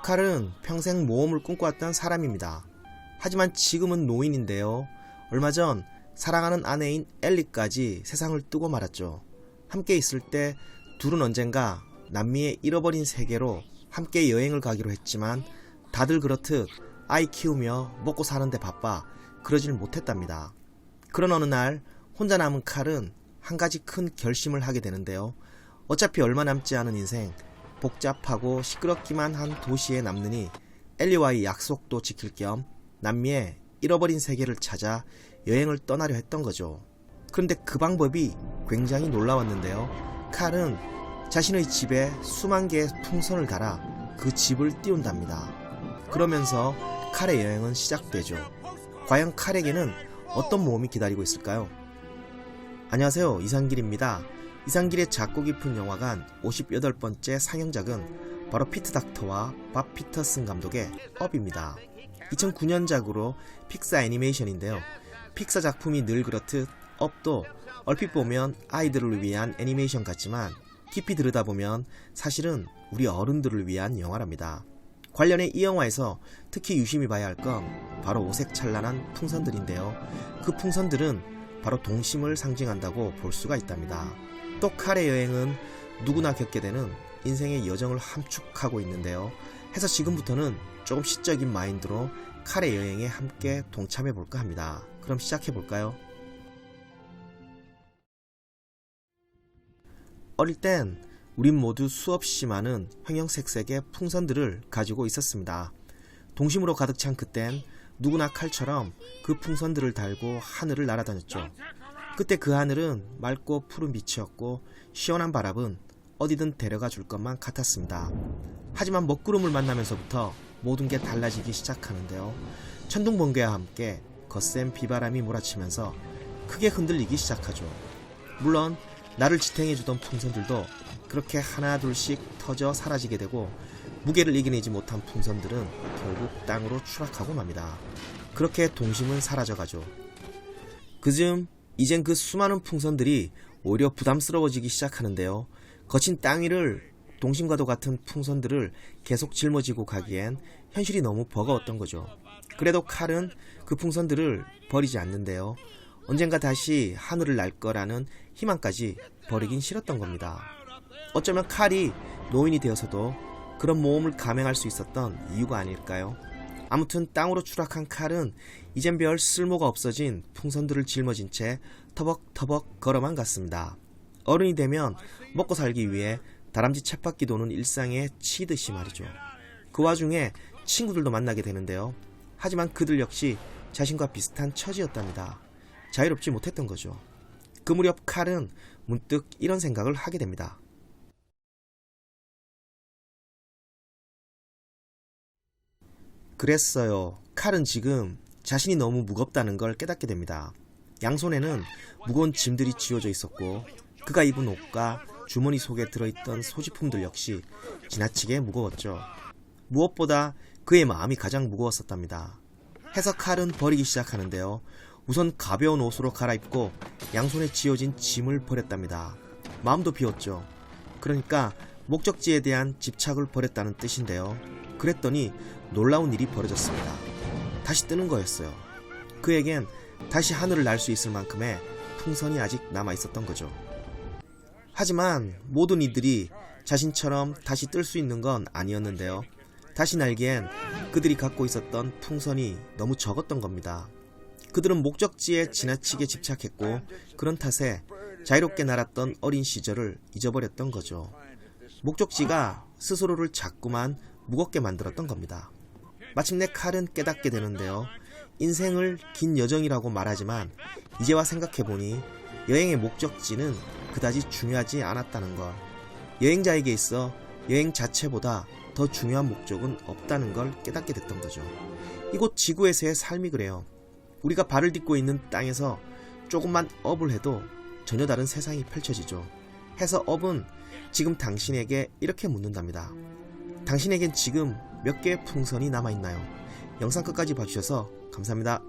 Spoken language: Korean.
칼은 평생 모험을 꿈꿔왔던 사람입니다. 하지만 지금은 노인인데요. 얼마 전 사랑하는 아내인 엘리까지 세상을 뜨고 말았죠. 함께 있을 때 둘은 언젠가 남미의 잃어버린 세계로 함께 여행을 가기로 했지만 다들 그렇듯 아이 키우며 먹고 사는데 바빠 그러질 못했답니다. 그런 어느 날 혼자 남은 칼은 한 가지 큰 결심을 하게 되는데요. 어차피 얼마 남지 않은 인생, 복잡하고 시끄럽기만 한 도시에 남느니 엘리와의 약속도 지킬 겸 남미의 잃어버린 세계를 찾아 여행을 떠나려 했던 거죠. 그런데 그 방법이 굉장히 놀라웠는데요. 칼은 자신의 집에 수만 개의 풍선을 달아 그 집을 띄운답니다. 그러면서 칼의 여행은 시작되죠. 과연 칼에게는 어떤 모험이 기다리고 있을까요? 안녕하세요, 이상길입니다. 이상길의 작고 깊은 영화관 58번째 상영작은 바로 피트 닥터와 밥 피터슨 감독의 업입니다. 2009년작으로 픽사 애니메이션인데요. 픽사 작품이 늘 그렇듯 업도 얼핏 보면 아이들을 위한 애니메이션 같지만 깊이 들여다보면 사실은 우리 어른들을 위한 영화랍니다. 관련해 이 영화에서 특히 유심히 봐야 할 건 바로 오색찬란한 풍선들인데요. 그 풍선들은 바로 동심을 상징한다고 볼 수가 있답니다. 또 칼의 여행은 누구나 겪게 되는 인생의 여정을 함축하고 있는데요. 해서 지금부터는 조금 시적인 마인드로 칼의 여행에 함께 동참해 볼까 합니다. 그럼 시작해 볼까요? 어릴 땐 우린 모두 수없이 많은 형형색색의 풍선들을 가지고 있었습니다. 동심으로 가득 찬 그땐 누구나 칼처럼 그 풍선들을 달고 하늘을 날아다녔죠. 그때 그 하늘은 맑고 푸른 빛이었고 시원한 바람은 어디든 데려가 줄 것만 같았습니다. 하지만 먹구름을 만나면서부터 모든 게 달라지기 시작하는데요. 천둥번개와 함께 거센 비바람이 몰아치면서 크게 흔들리기 시작하죠. 물론 나를 지탱해주던 풍선들도 그렇게 하나둘씩 터져 사라지게 되고 무게를 이겨내지 못한 풍선들은 결국 땅으로 추락하고 맙니다. 그렇게 동심은 사라져가죠. 그즈음 이젠 그 수많은 풍선들이 오히려 부담스러워지기 시작하는데요. 거친 땅 위를 동심과도 같은 풍선들을 계속 짊어지고 가기엔 현실이 너무 버거웠던 거죠. 그래도 칼은 그 풍선들을 버리지 않는데요. 언젠가 다시 하늘을 날 거라는 희망까지 버리긴 싫었던 겁니다. 어쩌면 칼이 노인이 되어서도 그런 모험을 감행할 수 있었던 이유가 아닐까요? 아무튼 땅으로 추락한 칼은 이젠 별 쓸모가 없어진 풍선들을 짊어진 채 터벅터벅 걸어만 갔습니다. 어른이 되면 먹고 살기 위해 다람쥐 쳇바퀴 도는 일상에 치이듯이 말이죠. 그 와중에 친구들도 만나게 되는데요. 하지만 그들 역시 자신과 비슷한 처지였답니다. 자유롭지 못했던 거죠. 그 무렵 칼은 문득 이런 생각을 하게 됩니다. 그랬어요. 칼은 지금 자신이 너무 무겁다는 걸 깨닫게 됩니다. 양손에는 무거운 짐들이 쥐어져 있었고 그가 입은 옷과 주머니 속에 들어있던 소지품들 역시 지나치게 무거웠죠. 무엇보다 그의 마음이 가장 무거웠었답니다. 해서 칼은 버리기 시작하는데요. 우선 가벼운 옷으로 갈아입고 양손에 쥐어진 짐을 버렸답니다. 마음도 비웠죠. 그러니까 목적지에 대한 집착을 버렸다는 뜻인데요. 그랬더니 놀라운 일이 벌어졌습니다. 다시 뜨는 거였어요. 그에겐 다시 하늘을 날 수 있을 만큼의 풍선이 아직 남아 있었던 거죠. 하지만 모든 이들이 자신처럼 다시 뜰 수 있는 건 아니었는데요. 다시 날기엔 그들이 갖고 있었던 풍선이 너무 적었던 겁니다. 그들은 목적지에 지나치게 집착했고 그런 탓에 자유롭게 날았던 어린 시절을 잊어버렸던 거죠. 목적지가 스스로를 자꾸만 무겁게 만들었던 겁니다. 마침내 칼은 깨닫게 되는데요. 인생을 긴 여정이라고 말하지만 이제와 생각해보니 여행의 목적지는 그다지 중요하지 않았다는 걸, 여행자에게 있어 여행 자체보다 더 중요한 목적은 없다는 걸 깨닫게 됐던 거죠. 이곳 지구에서의 삶이 그래요. 우리가 발을 딛고 있는 땅에서 조금만 업을 해도 전혀 다른 세상이 펼쳐지죠. 해서 업은 지금 당신에게 이렇게 묻는답니다. 당신에겐 지금 몇 개의 풍선이 남아있나요? 영상 끝까지 봐주셔서 감사합니다.